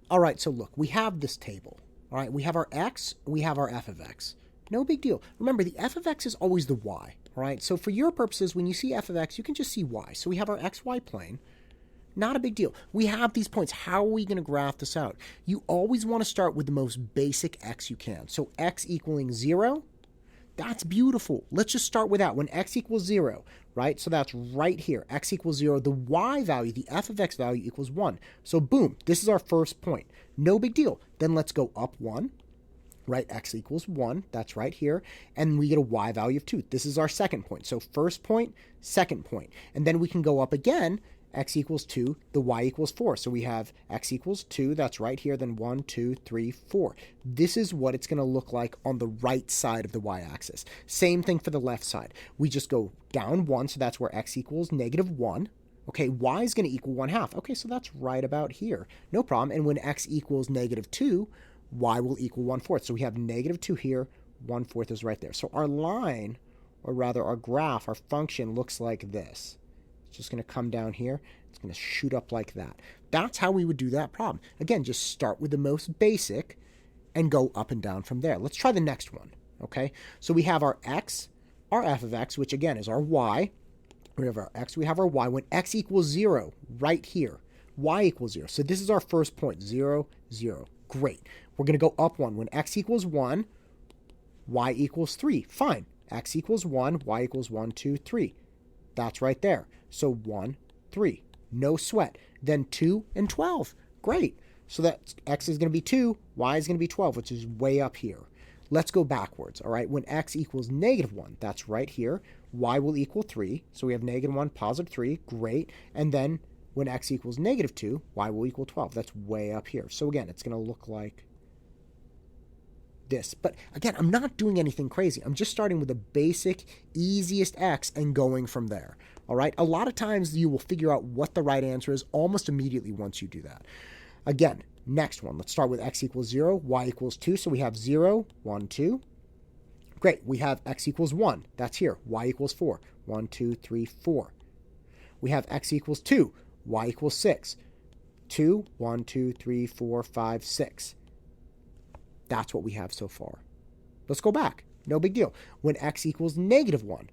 All right, so look, we have this table. All right, we have our x, we have our f of x. No big deal. Remember, the f of x is always the y. All right, so for your purposes, when you see f of x, you can just see y. So we have our xy plane. Not a big deal. We have these points. How are we going to graph this out? You always want to start with the most basic x you can. So x equaling 0, that's beautiful. Let's just start with that. When x equals 0, right? So that's right here. X equals 0. The y value, the f of x value equals 1. So boom, this is our first point. No big deal. Then let's go up 1, right? X equals 1. That's right here. And we get a y value of 2. This is our second point. So first point, second point. And then we can go up again. X equals 2, the y equals 4. So we have x equals 2, that's right here, then 1, 2, 3, 4. This is what it's going to look like on the right side of the y-axis. Same thing for the left side. We just go down 1, so that's where x equals -1. Okay, y is going to equal 1/2. Okay, so that's right about here. No problem. And when x equals -2, y will equal 1/4. So we have -2 here, 1/4 is right there. So our line, or rather our graph, our function looks like this. It's just going to come down here. It's going to shoot up like that. That's how we would do that problem. Again, just start with the most basic and go up and down from there. Let's try the next one, okay? So we have our x, our f of x, which again is our y. We have our x, we have our y. When x equals 0, right here, y equals 0. So this is our first point, 0, 0. Great. We're going to go up 1. When x equals 1, y equals 3. Fine. X equals 1, y equals 1, 2, 3. That's right there. So 1, 3. No sweat. Then 2 and 12. Great. So that x is going to be 2, y is going to be 12, which is way up here. Let's go backwards, all right? When x equals -1, that's right here. Y will equal 3. So we have -1, +3. Great. And then when x equals -2, y will equal 12. That's way up here. So again, it's going to look like this. But again, I'm not doing anything crazy. I'm just starting with the basic, easiest x and going from there. All right? A lot of times you will figure out what the right answer is almost immediately once you do that. Again, next one. Let's start with x equals 0, y equals 2. So we have 0, 1, 2. Great. We have x equals 1. That's here. Y equals 4. 1, 2, 3, 4. We have x equals 2. Y equals 6. 2, 1, 2, 3, 4, 5, 6. That's what we have so far. Let's go back. No big deal. When x equals -1,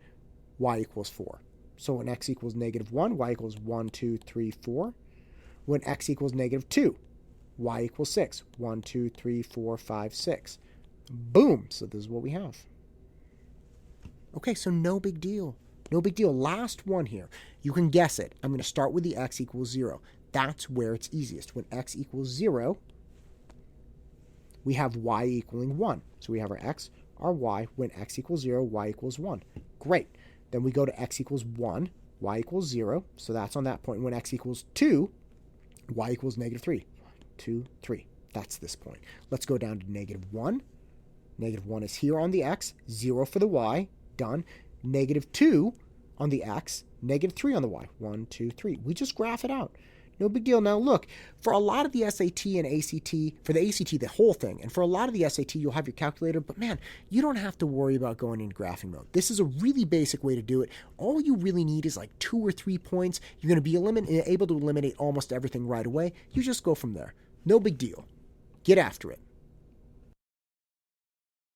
y equals 4. So when x equals -1, y equals 1, 2, 3, 4. When x equals -2, y equals 6. 1, 2, 3, 4, 5, 6. Boom. So this is what we have. Okay, so no big deal. No big deal. Last one here. You can guess it. I'm going to start with the x equals 0. That's where it's easiest. When x equals 0, we have y equaling 1. So we have our x, our y. When x equals 0, y equals 1. Great. Then we go to x equals 1, y equals 0. So that's on that point. When x equals 2, y equals -3. 1, 2, 3. That's this point. Let's go down to -1. -1 is here on the x, 0 for the y. Done. -2 on the x, -3 on the y. 1, 2, 3. We just graph it out. No big deal. Now look, for a lot of the SAT and ACT, for the ACT, the whole thing, and for a lot of the SAT, you'll have your calculator, but man, you don't have to worry about going into graphing mode. This is a really basic way to do it. All you really need is like 2 or 3 points. You're going to be able to eliminate almost everything right away. You just go from there. No big deal. Get after it.